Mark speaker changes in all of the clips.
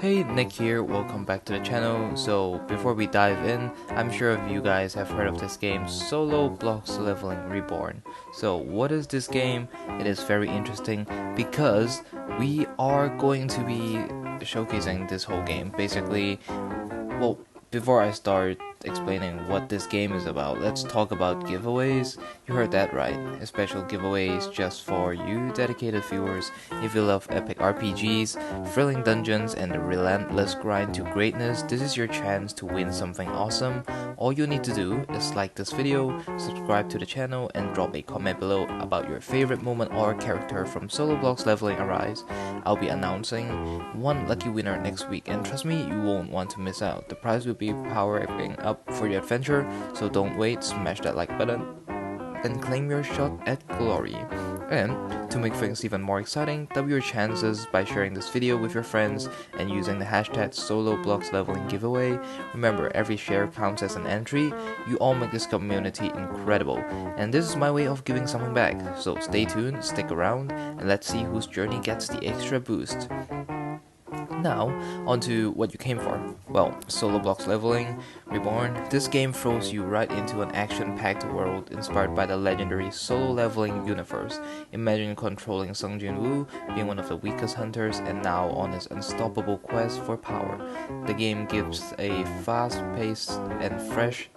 Speaker 1: Hey, Nick here, welcome back to the channel. So before we dive in, I'm sure of you guys have heard of this game, Solo Blox Leveling Reborn. So what is this game? It is very interesting because we are going to be showcasing this whole game. Basically, well, before I start explaining what this game is about, let's talk about giveaways. You heard that right, special giveaways just for you dedicated viewers. If you love epic RPGs, thrilling dungeons, and the relentless grind to greatness, this is your chance to win something awesome. All you need to do is like this video, subscribe to the channel, and drop a comment below about your favorite moment or character from Solo Blox Leveling Arise. I'll be announcing one lucky winner next week, and trust me, you won't want to miss out. The prize will be powering up for your adventure, so don't wait, smash that like button and claim your shot at glory. And to make things even more exciting, double your chances by sharing this video with your friends and using the hashtag SoloBloxLeveling giveaway. Remember, every share counts as an entry. You all make this community incredible, and this is my way of giving something back. So stay tuned, stick around, and let's see whose journey gets the extra boost. Now, onto what you came for. Well, Solo Blox Leveling Reborn. This game throws you right into an action-packed world inspired by the legendary solo leveling universe. Imagine controlling Sung Jin-woo, being one of the weakest hunters and now on his unstoppable quest for power. The game gives a fast-paced and fresh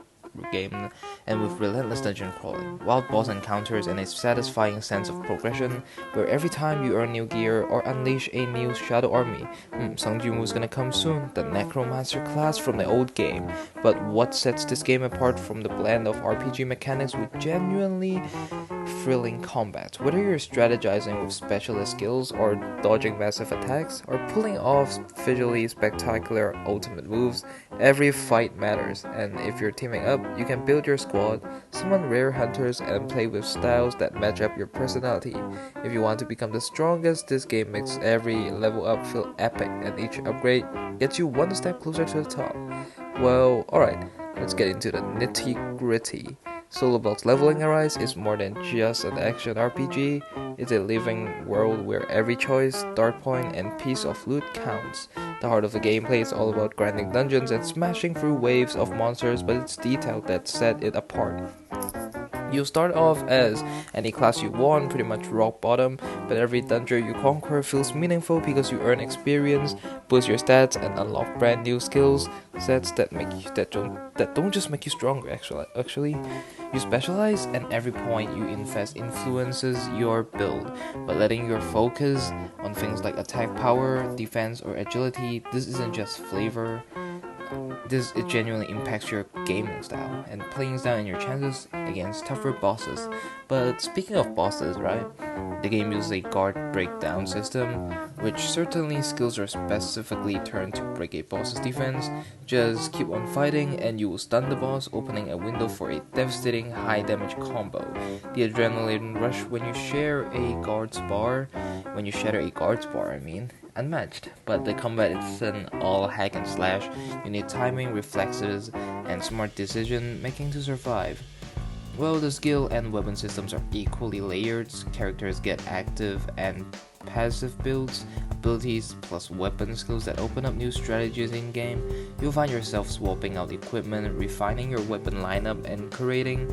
Speaker 1: game, and with relentless dungeon crawling, wild boss encounters, and a satisfying sense of progression, where every time you earn new gear or unleash a new shadow army. Sung Jin-woo's gonna come soon, the necromancer class from the old game. But what sets this game apart from the blend of RPG mechanics with genuinely thrilling combat? Whether you're strategizing with specialist skills or dodging massive attacks or pulling off visually spectacular ultimate moves, every fight matters, and if you're teaming up, you can build your squad, summon rare hunters, and play with styles that match up your personality. If you want to become the strongest, this game makes every level up feel epic, and each upgrade gets you one step closer to the top. Well, alright, let's get into the nitty gritty. Solo Blox Leveling Arise is more than just an action RPG. It's a living world where every choice, start point, and piece of loot counts. The heart of the gameplay is all about grinding dungeons and smashing through waves of monsters, but it's detail that set it apart. You'll start off as any class you want, pretty much rock bottom, but every dungeon you conquer feels meaningful because you earn experience, boost your stats, and unlock brand new skills sets that don't just make you stronger. Actually, you specialize, and every point you invest influences your build. But letting your focus on things like attack power, defense, or agility, this isn't just flavor. It genuinely impacts your gaming style and plays down your chances against tougher bosses. But speaking of bosses, right? The game uses a guard breakdown system, which certainly skills are specifically turned to break a boss's defense. Just keep on fighting and you will stun the boss, opening a window for a devastating high damage combo. The adrenaline rush when you shatter a guard's bar, unmatched. But the combat is an all hack and slash. You need timing, reflexes, and smart decision making to survive. Well, the skill and weapon systems are equally layered. Characters get active and passive builds, abilities plus weapon skills that open up new strategies in game. You'll find yourself swapping out equipment, refining your weapon lineup, and creating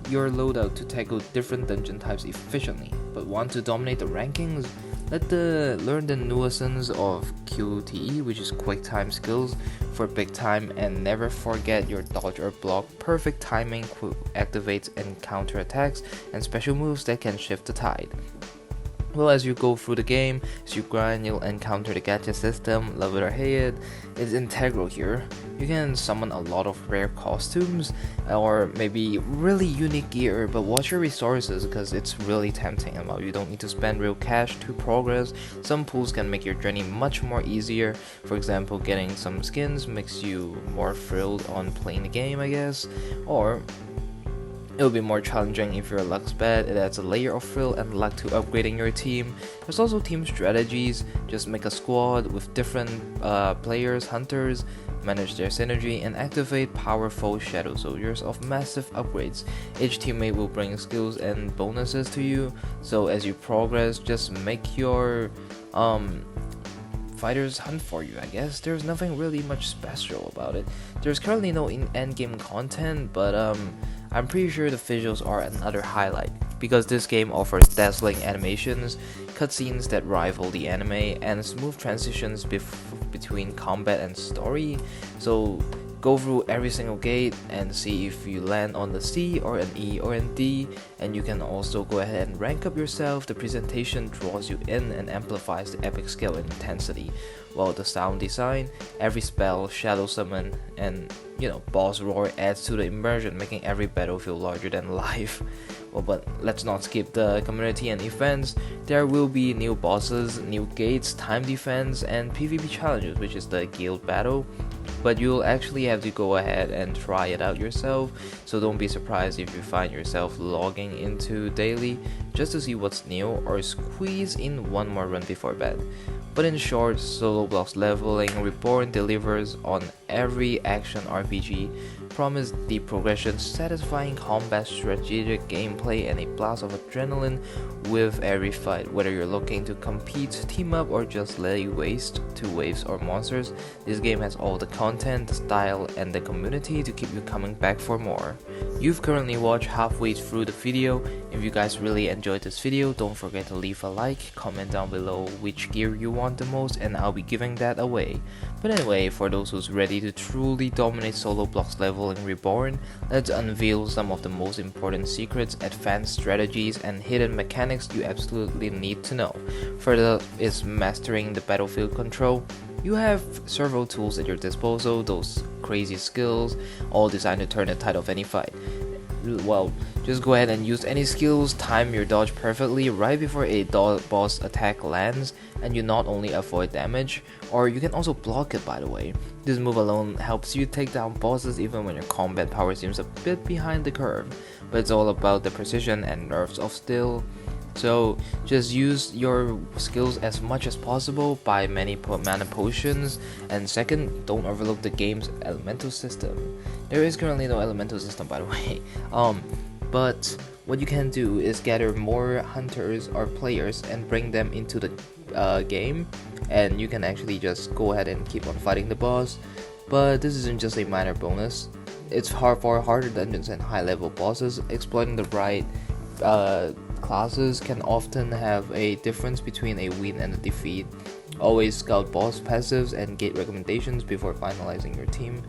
Speaker 1: your loadout to tackle different dungeon types efficiently. But want to dominate the rankings? Learn the nuances of QTE, which is quick time skills, for big time, and never forget your dodge or block. Perfect timing activates and counter attacks and special moves that can shift the tide. Well, as you go through the game, as you grind, you'll encounter the gacha system. Love it or hate it, it's integral here. You can summon a lot of rare costumes or maybe really unique gear, but watch your resources because it's really tempting. You don't need to spend real cash to progress. Some pools can make your journey much more easier. For example, getting some skins makes you more thrilled on playing the game, I guess, or it will be more challenging if your luck's bad. It adds a layer of thrill and luck to upgrading your team. There's also team strategies. Just make a squad with different players, hunters, manage their synergy, and activate powerful shadow soldiers of massive upgrades. Each teammate will bring skills and bonuses to you, so as you progress, just make your fighters hunt for you, I guess. There's nothing really much special about it. There's currently no endgame content, but I'm pretty sure the visuals are another highlight, because this game offers dazzling animations, cutscenes that rival the anime, and smooth transitions between combat and story. So go through every single gate and see if you land on the C or an E or an D, and you can also go ahead and rank up yourself. The presentation draws you in and amplifies the epic skill and intensity, while the sound design, every spell, shadow summon, and boss roar adds to the immersion, making every battle feel larger than life. Well, but let's not skip the community and events. There will be new bosses, new gates, time defense, and PvP challenges, which is the guild battle. But you'll actually have to go ahead and try it out yourself, so don't be surprised if you find yourself logging into daily just to see what's new or squeeze in one more run before bed. But in short, Solo Blox Leveling Reborn delivers on every action RPG, promise deep progression, satisfying combat, strategic gameplay, and a blast of adrenaline with every fight. Whether you're looking to compete, team up, or just lay waste to waves or monsters, this game has all the content, the style, and the community to keep you coming back for more. You've currently watched halfway through the video. If you guys really enjoyed this video, don't forget to leave a like, comment down below which gear you want the most, and I'll be giving that away. But anyway, for those who's ready to truly dominate Solo Blox Leveling Reborn, let's unveil some of the most important secrets, advanced strategies, and hidden mechanics you absolutely need to know. Further is mastering the battlefield control. You have several tools at your disposal, those crazy skills, all designed to turn the tide of any fight. Well, just go ahead and use any skills, time your dodge perfectly right before a boss attack lands, and you not only avoid damage, or you can also block it, by the way. This move alone helps you take down bosses even when your combat power seems a bit behind the curve, but it's all about the precision and nerves of steel. So just use your skills as much as possible, buy many mana potions, and second, don't overlook the game's elemental system. There is currently no elemental system, by the way, but what you can do is gather more hunters or players and bring them into the game, and you can actually just go ahead and keep on fighting the boss. But this isn't just a minor bonus, it's for harder dungeons and high level bosses. Exploiting the right classes can often have a difference between a win and a defeat. Always scout boss passives and gate recommendations before finalizing your team.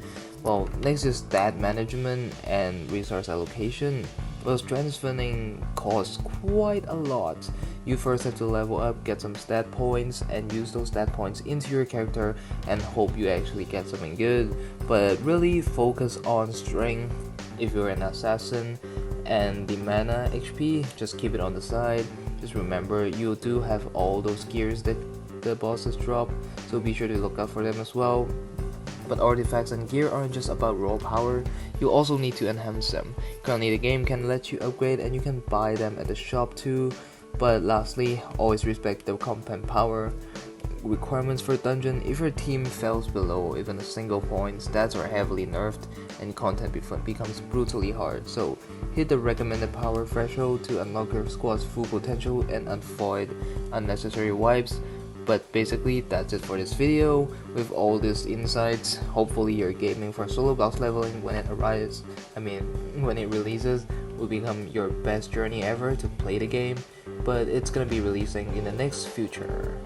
Speaker 1: Well, next is stat management and resource allocation. Well, strengthening costs quite a lot. You first have to level up, get some stat points, and use those stat points into your character and hope you actually get something good. But really focus on strength if you're an assassin, and the mana HP, just keep it on the side. Just remember, you do have all those gears that the bosses drop, so be sure to look out for them as well. But artifacts and gear aren't just about raw power, you also need to enhance them. Currently the game can let you upgrade and you can buy them at the shop too. But lastly, always respect the compound power requirements for dungeon. If your team falls below even a single point, stats are heavily nerfed and content becomes brutally hard. So hit the recommended power threshold to unlock your squad's full potential and avoid unnecessary wipes. But basically that's it for this video. With all these insights, hopefully your gaming for Solo Blox Leveling when it releases will become your best journey ever to play the game. But it's gonna be releasing in the next future.